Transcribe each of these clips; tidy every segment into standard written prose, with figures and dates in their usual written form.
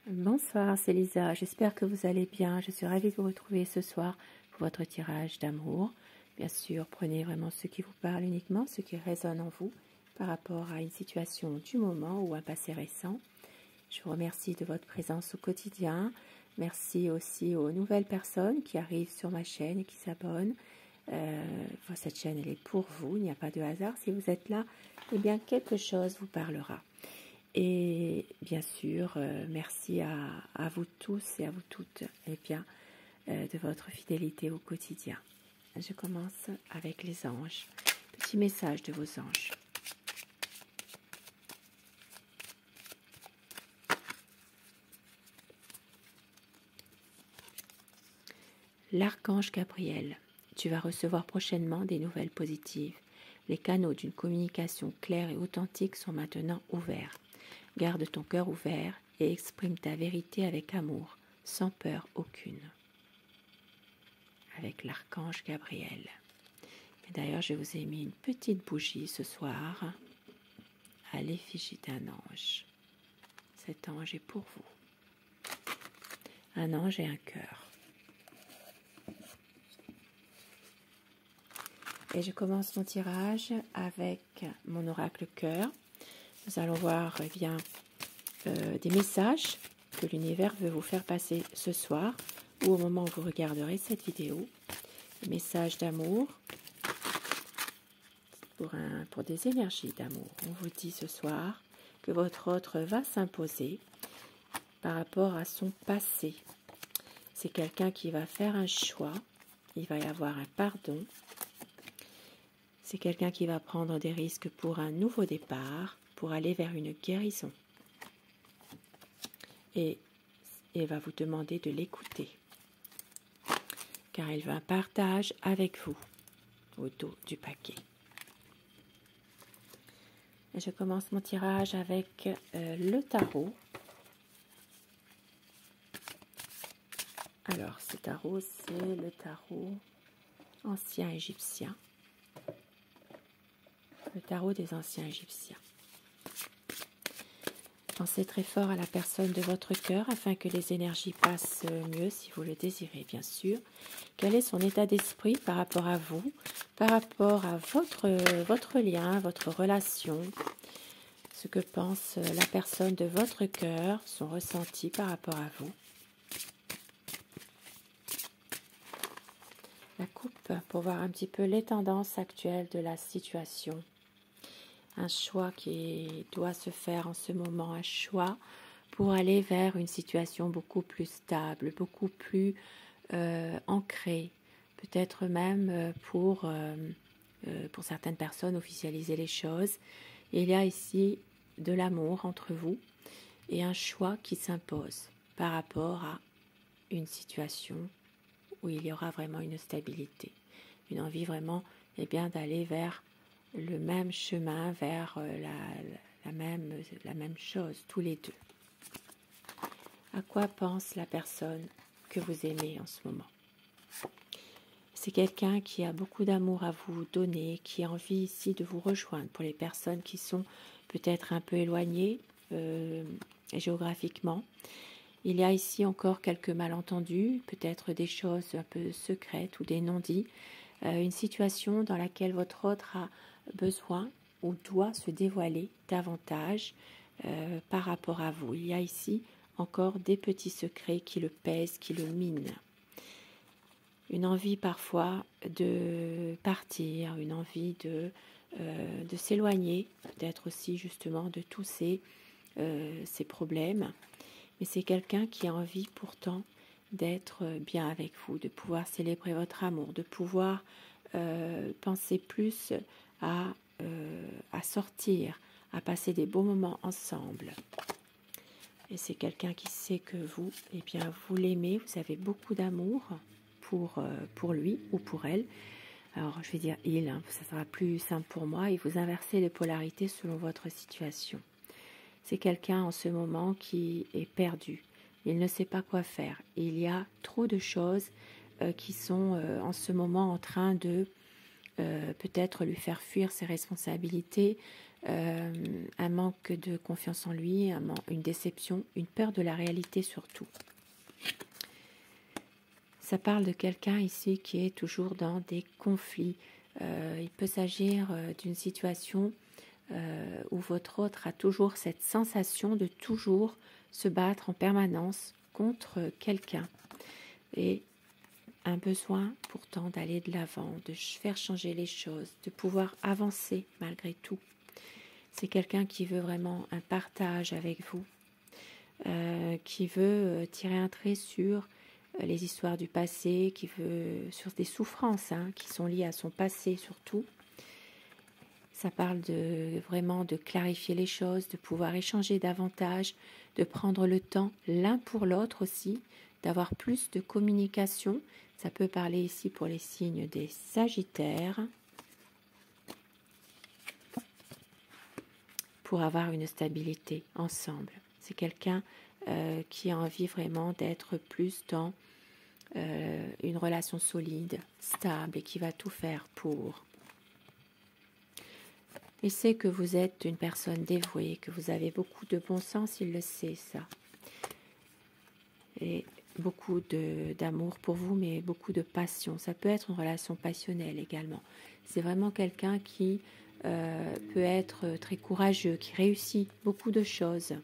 Bonsoir, c'est Lisa. J'espère que vous allez bien. Je suis ravie de vous retrouver ce soir pour votre tirage d'amour. Bien sûr, prenez vraiment ce qui vous parle uniquement, ce qui résonne en vous par rapport à une situation du moment ou un passé récent. Je vous remercie de votre présence au quotidien. Merci aussi aux nouvelles personnes qui arrivent sur ma chaîne et qui s'abonnent. Cette chaîne, elle est pour vous. Il n'y a pas de hasard. Si vous êtes là, eh bien, quelque chose vous parlera. Et bien sûr, merci à vous tous et à vous toutes de votre fidélité au quotidien. Je commence avec les anges. Petit message de vos anges. L'archange Gabriel, tu vas recevoir prochainement des nouvelles positives. Les canaux d'une communication claire et authentique sont maintenant ouverts. Garde ton cœur ouvert et exprime ta vérité avec amour, sans peur aucune. Avec l'archange Gabriel. Et d'ailleurs, je vous ai mis une petite bougie ce soir à l'effigie d'un ange. Cet ange est pour vous. Un ange et un cœur. Et je commence mon tirage avec mon oracle cœur. Nous allons voir des messages que l'univers veut vous faire passer ce soir ou au moment où vous regarderez cette vidéo. Des messages d'amour pour des énergies d'amour. On vous dit ce soir que votre autre va s'imposer par rapport à son passé. C'est quelqu'un qui va faire un choix. Il va y avoir un pardon. C'est quelqu'un qui va prendre des risques pour un nouveau départ, pour aller vers une guérison. Et il va vous demander de l'écouter, car il veut un partage avec vous au dos du paquet. Et je commence mon tirage avec le tarot. Alors, ce tarot, c'est le tarot ancien égyptien. Le tarot des anciens égyptiens. Pensez très fort à la personne de votre cœur afin que les énergies passent mieux si vous le désirez, bien sûr. Quel est son état d'esprit par rapport à vous, par rapport à votre lien, votre relation, ce que pense la personne de votre cœur, son ressenti par rapport à vous. La coupe pour voir un petit peu les tendances actuelles de la situation. Un choix qui doit se faire en ce moment, un choix pour aller vers une situation beaucoup plus stable, beaucoup plus ancrée, peut-être même pour certaines personnes officialiser les choses. Et il y a ici de l'amour entre vous et un choix qui s'impose par rapport à une situation où il y aura vraiment une stabilité, une envie vraiment d'aller vers le même chemin, vers la même chose, tous les deux. À quoi pense la personne que vous aimez en ce moment? C'est quelqu'un qui a beaucoup d'amour à vous donner, qui a envie ici de vous rejoindre. Pour les personnes qui sont peut-être un peu éloignées géographiquement, il y a ici encore quelques malentendus, peut-être des choses un peu secrètes ou des non-dits. Une situation dans laquelle votre autre a besoin ou doit se dévoiler davantage par rapport à vous. Il y a ici encore des petits secrets qui le pèsent, qui le minent. Une envie parfois de partir, une envie de s'éloigner, peut-être aussi justement de tous ces problèmes. Mais c'est quelqu'un qui a envie pourtant d'être bien avec vous, de pouvoir célébrer votre amour, de pouvoir penser plus à sortir, à passer des beaux moments ensemble. Et c'est quelqu'un qui sait que vous, vous l'aimez, vous avez beaucoup d'amour pour lui ou pour elle. Alors je vais dire il, ça sera plus simple pour moi, et vous inversez les polarités selon votre situation. C'est quelqu'un en ce moment qui est perdu. Il ne sait pas quoi faire. Il y a trop de choses qui sont en ce moment en train de peut-être lui faire fuir ses responsabilités, un manque de confiance en lui, une déception, une peur de la réalité surtout. Ça parle de quelqu'un ici qui est toujours dans des conflits. Il peut s'agir d'une situation où votre autre a toujours cette sensation de toujours se battre en permanence contre quelqu'un et un besoin pourtant d'aller de l'avant, de faire changer les choses, de pouvoir avancer malgré tout. C'est quelqu'un qui veut vraiment un partage avec vous, qui veut tirer un trait sur les histoires du passé, qui veut sur des souffrances qui sont liées à son passé surtout. Ça parle vraiment de clarifier les choses, de pouvoir échanger davantage, de prendre le temps l'un pour l'autre aussi, d'avoir plus de communication. Ça peut parler ici pour les signes des Sagittaires, pour avoir une stabilité ensemble. C'est quelqu'un qui a envie vraiment d'être plus dans une relation solide, stable et qui va tout faire pour. Il sait que vous êtes une personne dévouée, que vous avez beaucoup de bon sens, il le sait ça. Et beaucoup d'amour pour vous, mais beaucoup de passion. Ça peut être une relation passionnelle également. C'est vraiment quelqu'un qui peut être très courageux, qui réussit beaucoup de choses,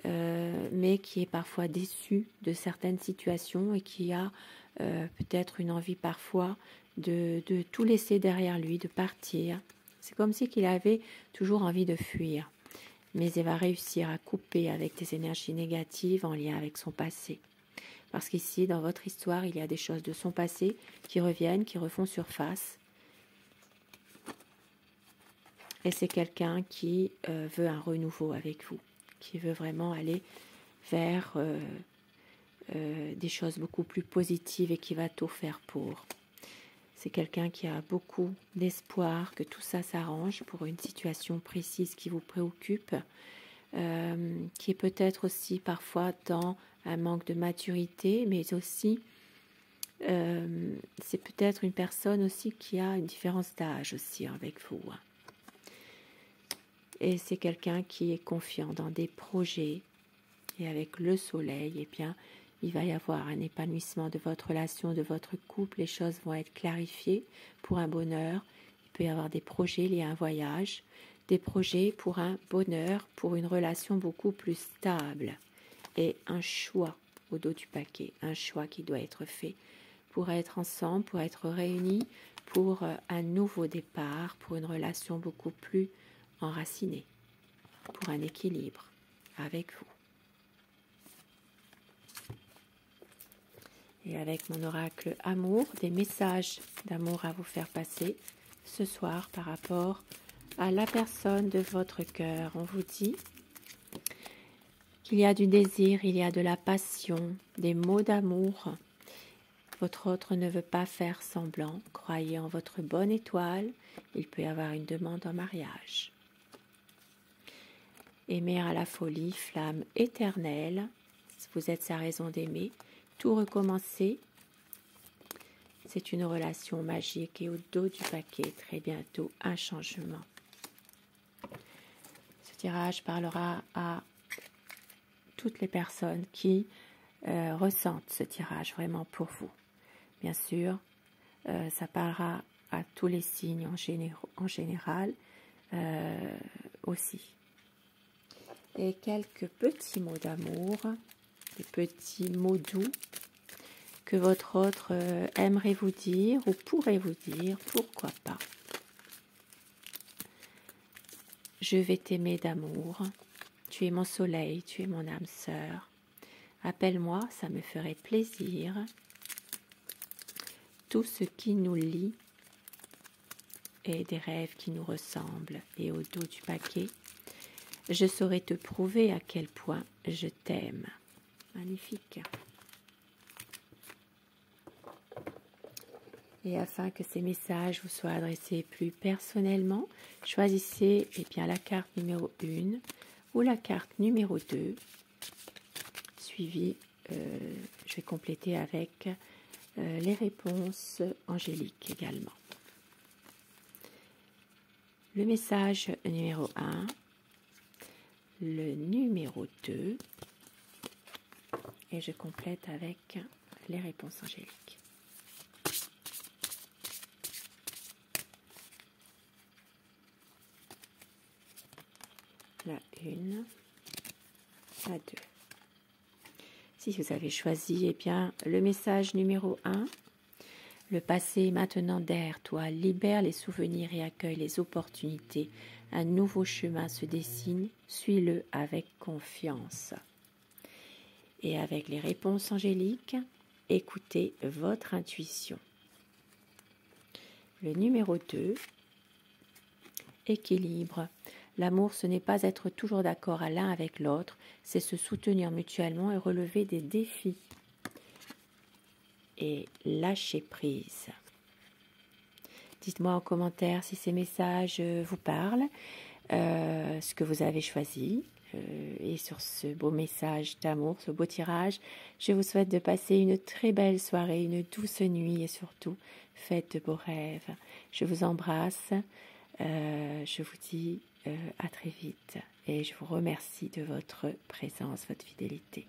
mais qui est parfois déçu de certaines situations et qui a peut-être une envie parfois de tout laisser derrière lui, de partir. C'est comme si qu'il avait toujours envie de fuir, mais il va réussir à couper avec des énergies négatives en lien avec son passé. Parce qu'ici, dans votre histoire, il y a des choses de son passé qui reviennent, qui refont surface. Et c'est quelqu'un qui veut un renouveau avec vous, qui veut vraiment aller vers des choses beaucoup plus positives et qui va tout faire pour. C'est quelqu'un qui a beaucoup d'espoir que tout ça s'arrange pour une situation précise qui vous préoccupe, qui est peut-être aussi parfois dans un manque de maturité, mais aussi c'est peut-être une personne aussi qui a une différence d'âge aussi avec vous. Et c'est quelqu'un qui est confiant dans des projets, et avec le soleil, eh bien, il va y avoir un épanouissement de votre relation, de votre couple, les choses vont être clarifiées pour un bonheur. Il peut y avoir des projets liés à un voyage, des projets pour un bonheur, pour une relation beaucoup plus stable et un choix au dos du paquet, un choix qui doit être fait pour être ensemble, pour être réunis, pour un nouveau départ, pour une relation beaucoup plus enracinée, pour un équilibre avec vous. Et avec mon oracle amour, des messages d'amour à vous faire passer ce soir par rapport à la personne de votre cœur. On vous dit qu'il y a du désir, il y a de la passion, des mots d'amour. Votre autre ne veut pas faire semblant. Croyez en votre bonne étoile. Il peut y avoir une demande en mariage. Aimer à la folie, flamme éternelle. Si vous êtes sa raison d'aimer, tout recommencer. C'est une relation magique et au dos du paquet, très bientôt, un changement. Ce tirage parlera à toutes les personnes qui ressentent ce tirage vraiment pour vous. Bien sûr, ça parlera à tous les signes en général aussi. Et quelques petits mots d'amour, des petits mots doux que votre autre aimerait vous dire ou pourrait vous dire, pourquoi pas. Je vais t'aimer d'amour, tu es mon soleil, tu es mon âme sœur. Appelle-moi, ça me ferait plaisir. Tout ce qui nous lie et des rêves qui nous ressemblent et au dos du paquet, je saurais te prouver à quel point je t'aime. Magnifique. Et afin que ces messages vous soient adressés plus personnellement, choisissez bien, la carte numéro 1 ou la carte numéro 2, suivi, je vais compléter avec les réponses angéliques également. Le message numéro 1, le numéro 2, et je complète avec les réponses angéliques. La 1, la 2. Si vous avez choisi, eh bien, le message numéro 1, le passé est maintenant derrière toi, libère les souvenirs et accueille les opportunités. Un nouveau chemin se dessine, suis-le avec confiance. Et avec les réponses angéliques, écoutez votre intuition. Le numéro 2, équilibre. L'amour, ce n'est pas être toujours d'accord à l'un avec l'autre, c'est se soutenir mutuellement et relever des défis. Et lâcher prise. Dites-moi en commentaire si ces messages vous parlent, ce que vous avez choisi. Et sur ce beau message d'amour, ce beau tirage, je vous souhaite de passer une très belle soirée, une douce nuit et surtout, faites de beaux rêves. Je vous embrasse, je vous dis à très vite et je vous remercie de votre présence, votre fidélité.